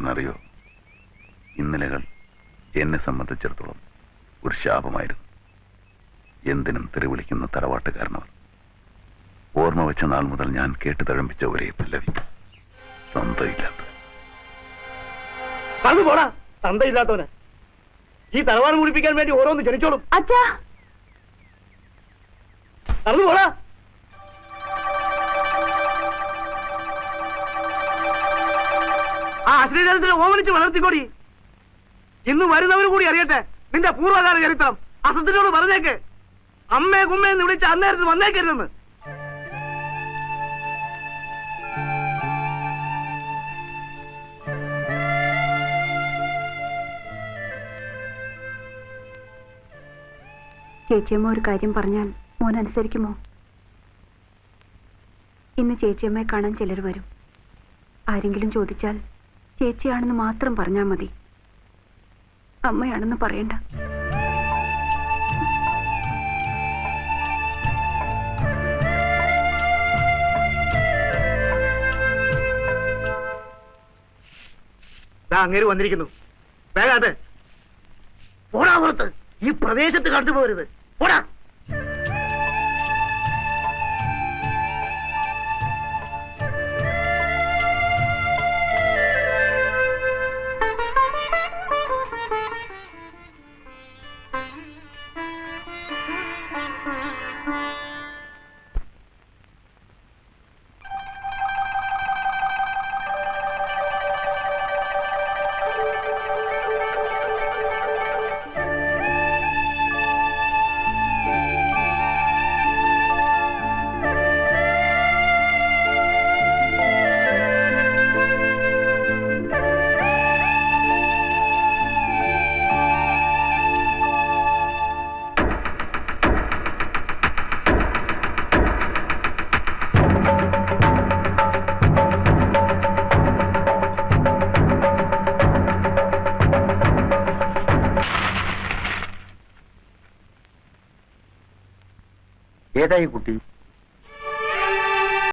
ചേട്ടനറിയോ, ഇന്നലെകൾ എന്നെ സംബന്ധിച്ചിടത്തോളം ഒരു ശാപമായിരുന്നു. എന്തിനും തെറിവിളിക്കുന്ന തറവാട്ടുകാരനവർ. ഓർമ്മ വെച്ച നാൾ മുതൽ ഞാൻ കേട്ടു തഴമ്പിച്ച ഒരേ പല്ലവി, തന്തയില്ലാത്ത. പോടാ തന്തയില്ലാത്തവന്. ഈ തറവാട് മുടിപ്പിക്കാൻ വേണ്ടി ഓരോന്ന് ജനിച്ചോളും. അച്ഛാ നടന്നു പോടാ. ആ അശ്ലീലത്തിന് ഓമനിച്ച് വളർത്തിക്കോടി. ഇന്ന് വരുന്നവർ കൂടി അറിയട്ടെ നിന്റെ പൂർവ്വകാല ചരിത്രം. അസത്തിനോട് പറഞ്ഞേക്ക്, അമ്മയെ കുമ്മയെന്ന് വിളിച്ച് അന്നേരത്ത് വന്നേക്കരുതെന്ന്. ചേച്ചിയമ്മ ഒരു കാര്യം പറഞ്ഞാൽ മോൻ അനുസരിക്കുമോ? ഇന്ന് ചേച്ചിയമ്മയെ കാണാൻ ചിലർ വരും. ആരെങ്കിലും ചോദിച്ചാൽ ചേച്ചിയാണെന്ന് മാത്രം പറഞ്ഞാൽ മതി. അമ്മയാണെന്ന് പറയണ്ട. അങ്ങേര് വന്നിരിക്കുന്നു. വേഗാതെ പോടാ പുറത്ത്. ഈ പ്രദേശത്ത് കടന്നു പോകരുത്. പോടാ. ഏതായി കുട്ടി?